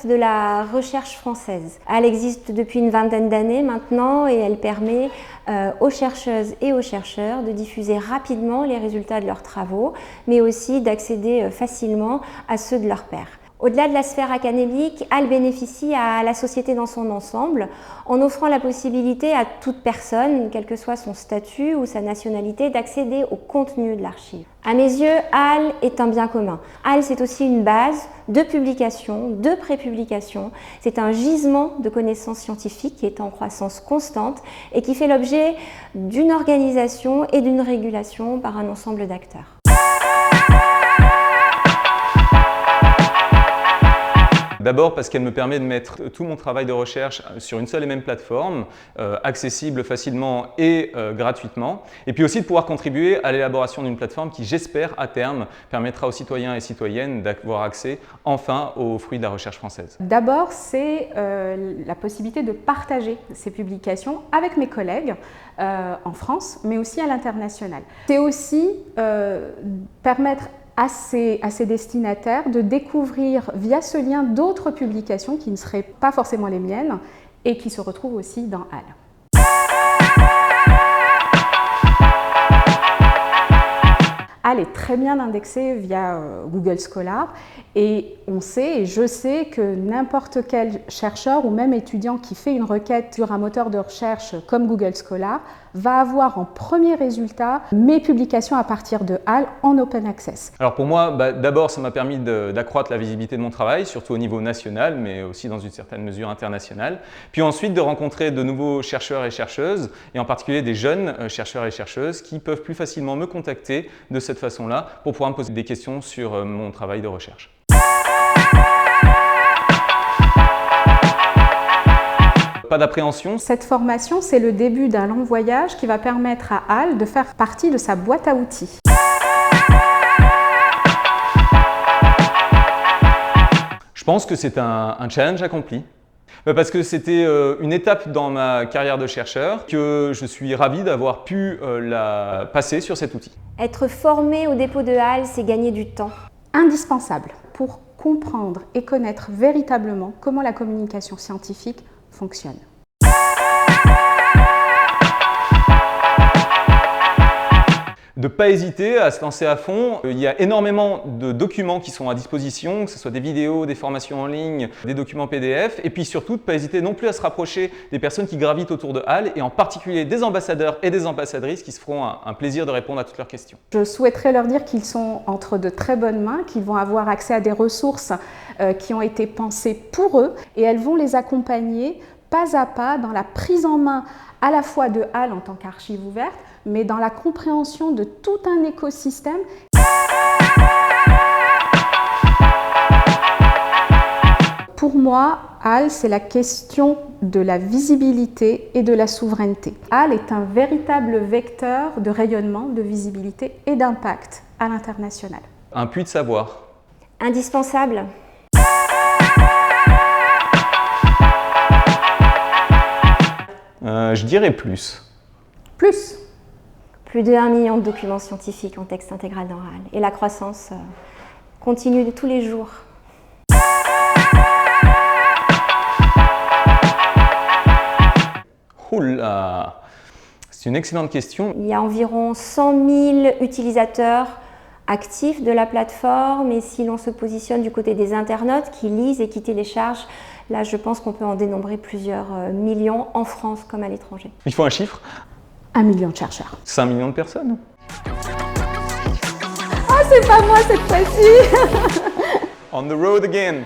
carte de la recherche française. Elle existe depuis une vingtaine d'années maintenant et elle permet aux chercheuses et aux chercheurs de diffuser rapidement les résultats de leurs travaux, mais aussi d'accéder facilement à ceux de leurs pairs. Au-delà de la sphère académique, HAL bénéficie à la société dans son ensemble en offrant la possibilité à toute personne, quel que soit son statut ou sa nationalité, d'accéder au contenu de l'archive. À mes yeux, HAL est un bien commun. HAL, c'est aussi une base de publication, de prépublication. C'est un gisement de connaissances scientifiques qui est en croissance constante et qui fait l'objet d'une organisation et d'une régulation par un ensemble d'acteurs. D'abord parce qu'elle me permet de mettre tout mon travail de recherche sur une seule et même plateforme, accessible facilement et gratuitement. Et puis aussi de pouvoir contribuer à l'élaboration d'une plateforme qui, j'espère, à terme, permettra aux citoyens et citoyennes d'avoir accès enfin aux fruits de la recherche française. D'abord, c'est la possibilité de partager ces publications avec mes collègues en France, mais aussi à l'international. C'est aussi permettre à ces destinataires de découvrir via ce lien d'autres publications qui ne seraient pas forcément les miennes et qui se retrouvent aussi dans HAL. HAL est très bien indexé via Google Scholar et on sait, et je sais que n'importe quel chercheur ou même étudiant qui fait une requête sur un moteur de recherche comme Google Scholar va avoir en premier résultat mes publications à partir de HAL en open access. Alors pour moi, d'abord ça m'a permis d'accroître la visibilité de mon travail, surtout au niveau national, mais aussi dans une certaine mesure internationale. Puis ensuite de rencontrer de nouveaux chercheurs et chercheuses, et en particulier des jeunes chercheurs et chercheuses qui peuvent plus facilement me contacter de cette façon-là pour pouvoir me poser des questions sur mon travail de recherche. Pas d'appréhension. Cette formation, c'est le début d'un long voyage qui va permettre à HAL de faire partie de sa boîte à outils. Je pense que c'est un challenge accompli. Parce que c'était une étape dans ma carrière de chercheur que je suis ravi d'avoir pu la passer sur cet outil. Être formé au dépôt de HAL, c'est gagner du temps. Indispensable pour comprendre et connaître véritablement comment la communication scientifique fonctionne. De ne pas hésiter à se lancer à fond. Il y a énormément de documents qui sont à disposition, que ce soit des vidéos, des formations en ligne, des documents PDF. Et puis surtout, de ne pas hésiter non plus à se rapprocher des personnes qui gravitent autour de HAL et en particulier des ambassadeurs et des ambassadrices qui se feront un plaisir de répondre à toutes leurs questions. Je souhaiterais leur dire qu'ils sont entre de très bonnes mains, qu'ils vont avoir accès à des ressources qui ont été pensées pour eux et elles vont les accompagner pas à pas dans la prise en main à la fois de HAL en tant qu'archive ouverte, mais dans la compréhension de tout un écosystème. Pour moi, HAL, c'est la question de la visibilité et de la souveraineté. HAL est un véritable vecteur de rayonnement, de visibilité et d'impact à l'international. Un puits de savoir. Indispensable. Je dirais plus. Plus. Plus de 1 million de documents scientifiques en texte intégral dans HAL. Et la croissance continue de tous les jours. Oula, c'est une excellente question. Il y a environ 100 000 utilisateurs actifs de la plateforme et si l'on se positionne du côté des internautes qui lisent et qui téléchargent, là je pense qu'on peut en dénombrer plusieurs millions en France comme à l'étranger. Il faut un chiffre. 1 million de chercheurs. 5 millions de personnes. Ah, c'est pas moi cette fois-ci. On the road again.